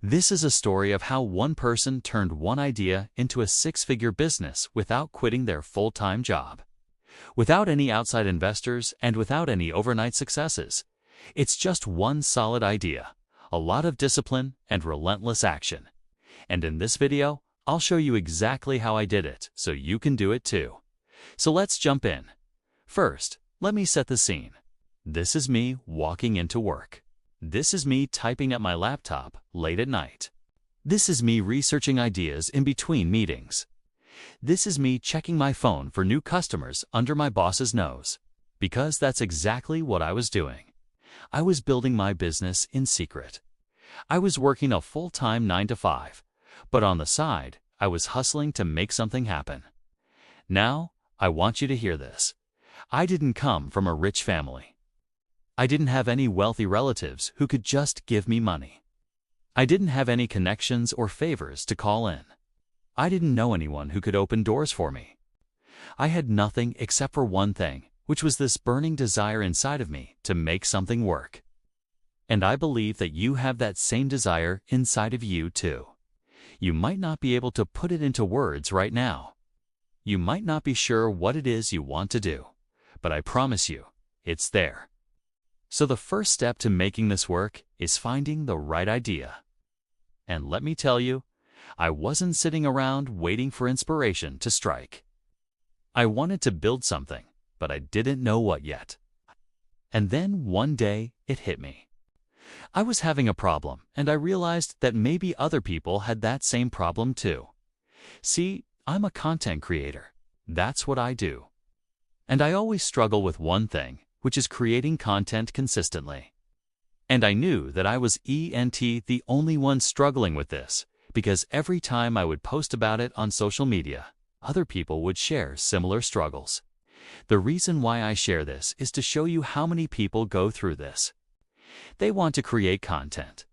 This is a story of how one person turned one idea into a six-figure business without quitting their full-time job. Without any outside investors and without any overnight successes. It's just one solid idea, a lot of discipline and relentless action. And in this video, I'll show you exactly how I did it so you can do it too. So let's jump in. First, let me set the scene. This is me walking into work. This is me typing at my laptop late at night. This is me researching ideas in between meetings. This is me checking my phone for new customers under my boss's nose. Because that's exactly what I was doing. I was building my business in secret. I was working a full-time 9 to 5, but on the side, I was hustling to make something happen. Now, I want you to hear this. I didn't come from a rich family. I didn't have any wealthy relatives who could just give me money. I didn't have any connections or favors to call in. I didn't know anyone who could open doors for me. I had nothing except for one thing, which was this burning desire inside of me to make something work. And I believe that you have that same desire inside of you too. You might not be able to put it into words right now. You might not be sure what it is you want to do, but I promise you, it's there. So the first step to making this work is finding the right idea. And let me tell you, I wasn't sitting around waiting for inspiration to strike. I wanted to build something, but I didn't know what yet. And then one day, it hit me. I was having a problem, and I realized that maybe other people had that same problem too. See, I'm a content creator. That's what I do. And I always struggle with one thing, which is creating content consistently. And I knew that I was the only one struggling with this, because every time I would post about it on social media, other people would share similar struggles. The reason why I share this is to show you how many people go through this. They want to create content.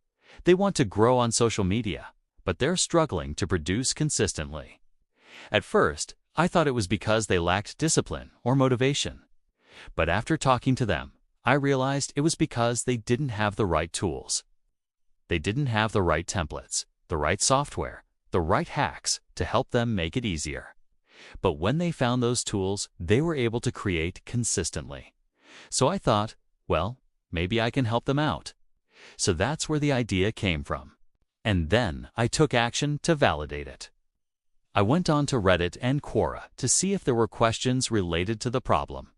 They want to grow on social media, but they're struggling to produce consistently. At first, I thought it was because they lacked discipline or motivation. But after talking to them, I realized it was because they didn't have the right tools. They didn't have the right templates, the right software, the right hacks to help them make it easier. But when they found those tools, they were able to create consistently. So I thought, well, maybe I can help them out. So that's where the idea came from. And then I took action to validate it. I went on to Reddit and Quora to see if there were questions related to the problem.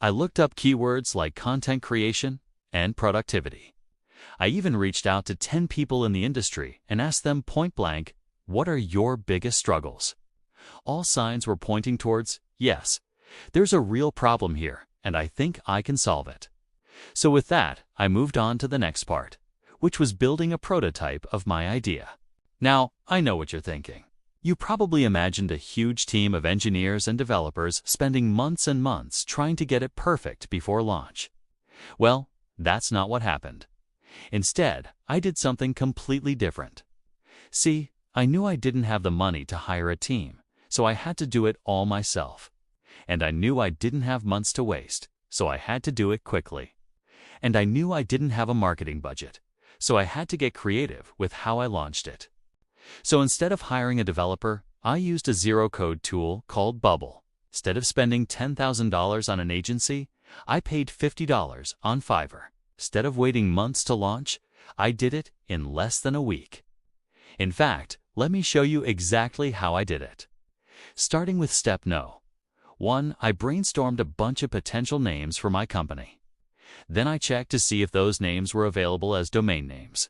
I looked up keywords like content creation and productivity. I even reached out to 10 people in the industry and asked them point blank, what are your biggest struggles? All signs were pointing towards, yes, there's a real problem here, and I think I can solve it. So with that, I moved on to the next part, which was building a prototype of my idea. Now, I know what you're thinking. You probably imagined a huge team of engineers and developers spending months and months trying to get it perfect before launch. Well, that's not what happened. Instead, I did something completely different. See, I knew I didn't have the money to hire a team, so I had to do it all myself. And I knew I didn't have months to waste, so I had to do it quickly. And I knew I didn't have a marketing budget, so I had to get creative with how I launched it. So instead of hiring a developer, I used a zero-code tool called Bubble. Instead of spending $10,000 on an agency, I paid $50 on Fiverr. Instead of waiting months to launch, I did it in less than a week. In fact, let me show you exactly how I did it. Starting with step no. 1. I brainstormed a bunch of potential names for my company. Then I checked to see if those names were available as domain names.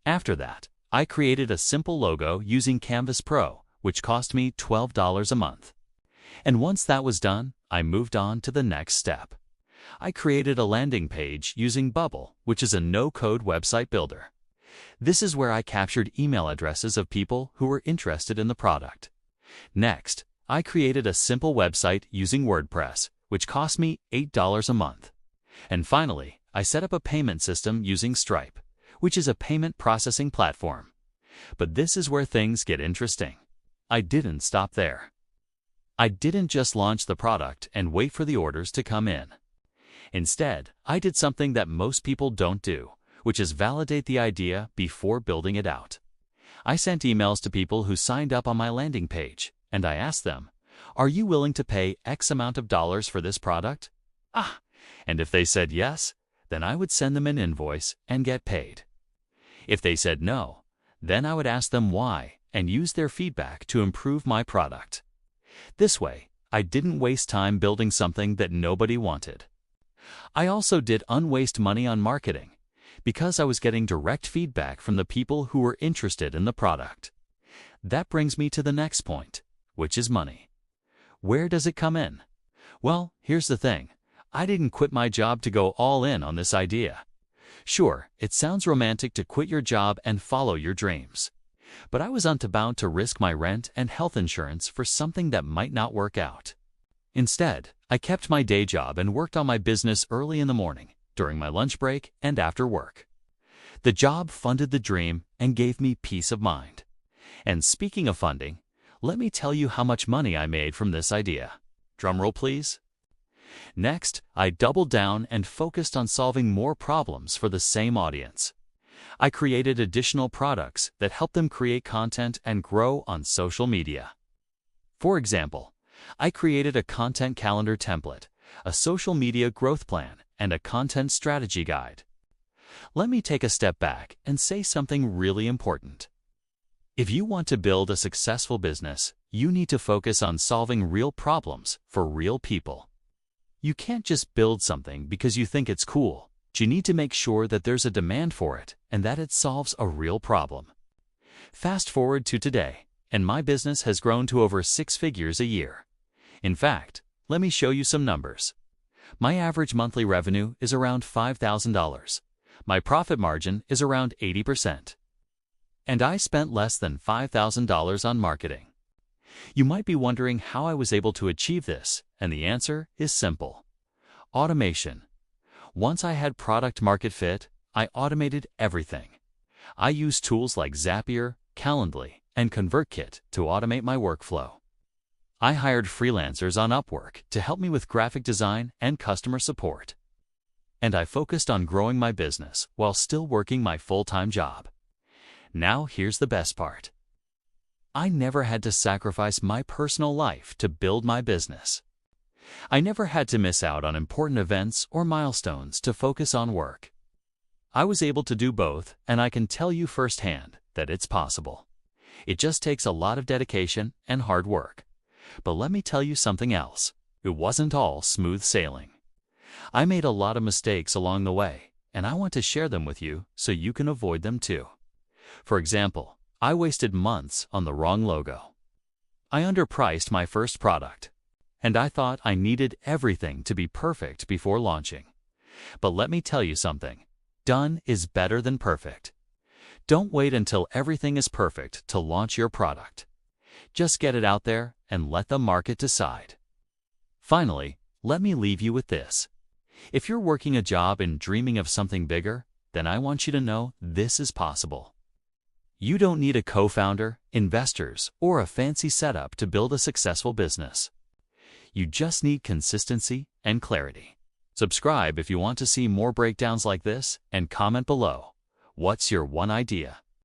After that, I created a simple logo using Canvas Pro, which cost me $12 a month. And once that was done, I moved on to the next step. I created a landing page using Bubble, which is a no-code website builder. This is where I captured email addresses of people who were interested in the product. Next, I created a simple website using WordPress, which cost me $8 a month. And finally, I set up a payment system using Stripe, which is a payment processing platform. But this is where things get interesting. I didn't stop there. I didn't just launch the product and wait for the orders to come in. Instead, I did something that most people don't do, which is validate the idea before building it out. I sent emails to people who signed up on my landing page, and I asked them, "Are you willing to pay X amount of dollars for this product?" And if they said yes, then I would send them an invoice and get paid. If they said no, then I would ask them why and use their feedback to improve my product. This way, I didn't waste time building something that nobody wanted. I also did unwaste money on marketing because I was getting direct feedback from the people who were interested in the product. That brings me to the next point, which is money. Where does it come in? Well, here's the thing. I didn't quit my job to go all in on this idea. Sure, it sounds romantic to quit your job and follow your dreams. But I wasn't about to risk my rent and health insurance for something that might not work out. Instead, I kept my day job and worked on my business early in the morning, during my lunch break, and after work. The job funded the dream and gave me peace of mind. And speaking of funding, let me tell you how much money I made from this idea. Drumroll, please. Next, I doubled down and focused on solving more problems for the same audience. I created additional products that help them create content and grow on social media. For example, I created a content calendar template, a social media growth plan, and a content strategy guide. Let me take a step back and say something really important. If you want to build a successful business, you need to focus on solving real problems for real people. You can't just build something because you think it's cool. You need to make sure that there's a demand for it and that it solves a real problem. Fast forward to today, and my business has grown to over 6 figures a year. In fact, let me show you some numbers. My average monthly revenue is around $5,000. My profit margin is around 80%. And I spent less than $5,000 on marketing. You might be wondering how I was able to achieve this, and the answer is simple. Automation. Once I had product market fit, I automated everything. I used tools like Zapier, Calendly, and ConvertKit to automate my workflow. I hired freelancers on Upwork to help me with graphic design and customer support. And I focused on growing my business while still working my full-time job. Now here's the best part. I never had to sacrifice my personal life to build my business. I never had to miss out on important events or milestones to focus on work. I was able to do both, and I can tell you firsthand that it's possible. It just takes a lot of dedication and hard work. But let me tell you something else. It wasn't all smooth sailing. I made a lot of mistakes along the way, and I want to share them with you so you can avoid them too. For example, I wasted months on the wrong logo. I underpriced my first product, and I thought I needed everything to be perfect before launching. But let me tell you something. Done is better than perfect. Don't wait until everything is perfect to launch your product. Just get it out there and let the market decide. Finally, let me leave you with this. If you're working a job and dreaming of something bigger, then I want you to know this is possible. You don't need a co-founder, investors, or a fancy setup to build a successful business. You just need consistency and clarity. Subscribe if you want to see more breakdowns like this, and comment below. What's your one idea?